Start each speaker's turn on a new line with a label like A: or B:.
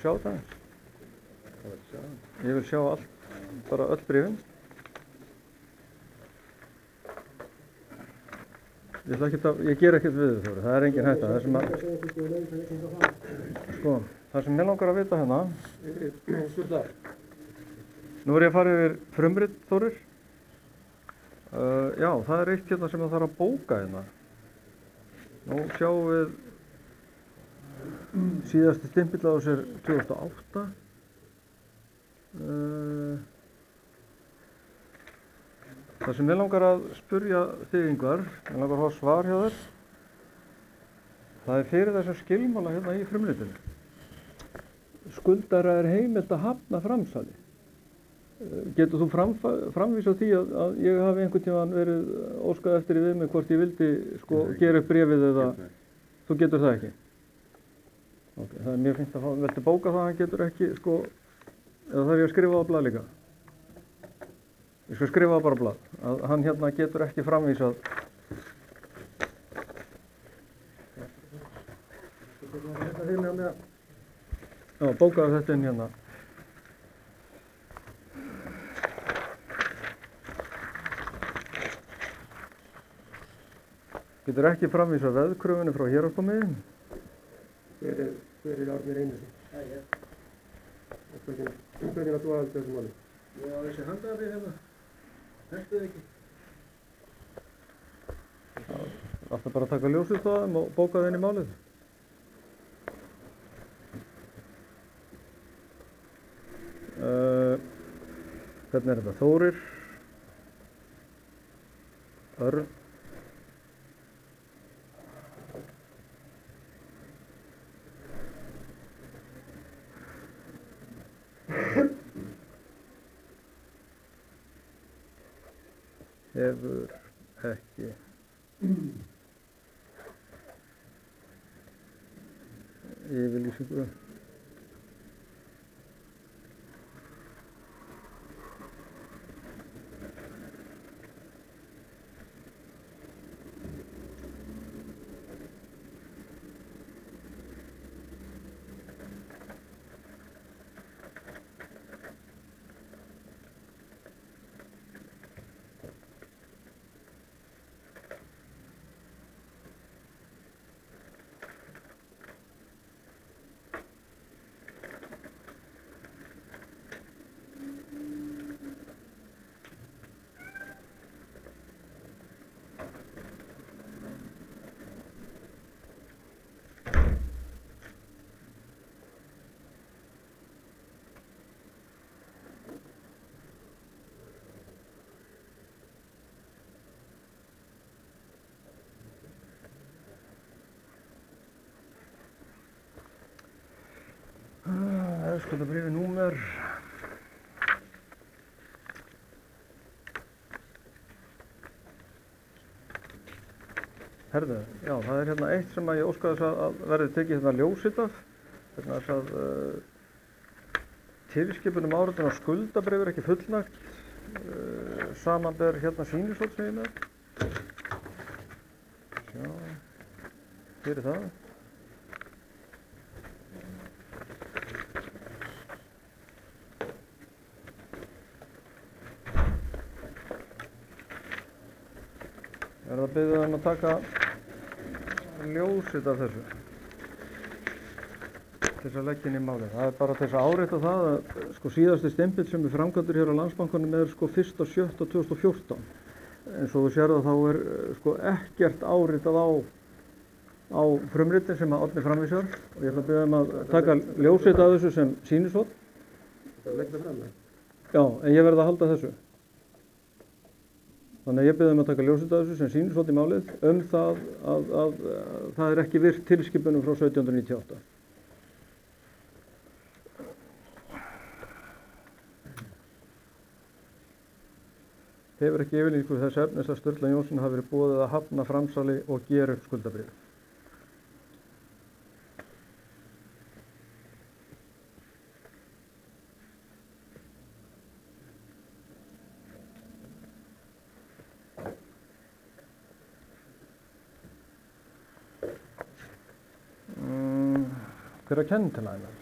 A: Sjá það. Ég vil sjá allt, bara öll bréfin. Ég ger ekkert við þau, það er engin hætta. Það sem mig langar að vita hérna. Nú er ég að fara yfir frumrit, Þórir. Já, það er eitt hérna sem það þarf að bóka hérna. Nú sjáum við síðasti stimpill á sér 2008. Það sem ég langar að spurja þig, Ingvar, ég langar að fá svar hjá þér. Það er fyrir þessum skilmála hérna í frumritinu. Skuldara er heimilt að hafna framsali. Getur þú framvísað því að ég hafi einhvern tímann verið óskað eftir í við mig hvort ég vildi gera upp bréfið eða þú getur það ekki? Okay, það er mjög fínt að veltu bóka það, hann getur ekki, eða þarf ég að skrifa á blað líka? Ég skal skrifa á bara blað, að hann hérna getur ekki framvísað. Já, bókaðu þetta inn hérna. Getur ekki framvísað veðkröfunni frá héraðsdómi.
B: Hver er Árni Reynisson? Það er ég. Hvernig að þú aðeins þessu máli?
A: Já, þessi handaði hérna. Hættuð ekki. Það bara að taka ljósið á þeim og bóka þeim í málið. Hvernig er þetta? Þórir. Örn. Hefur ekki yfirlýsingu. Skuldabréfi númer. Herðu, já, það er hérna eitt sem ég óska þess að verði tekið hérna ljósið af. Vegna þess að tilskipun áritun á skuldabréfi er ekki fullnægt. Samanber hérna sýnishorn sem ég er með. Sjá, hér er það. Ég er að biðja þeim að taka ljósið af þessu til þess að leggja inn í málið. Það er bara til þess að árétta það að síðasti stimpill sem er framkvæmdur hér á Landsbankanum er 1.7.2014. Eins og þú sér þá er ekkert áritað á frumritin sem að Árni framvísar og ég ætla að biðja þeim að taka ljósið af þessu sem sýnishorn.
B: Það legg það fram það?
A: Já, en ég verð að halda þessu. Þannig að ég bið að taka ljósið af þessu sem sýnishorn í málið það að það er ekki virt tilskipunum frá 1798. Hefur ekki yfirlýsingu þess efnis að Sturla Jónsson hafi verið boðið að hafna framsali og gera upp skuldabréf. Hver er kennitala hennar?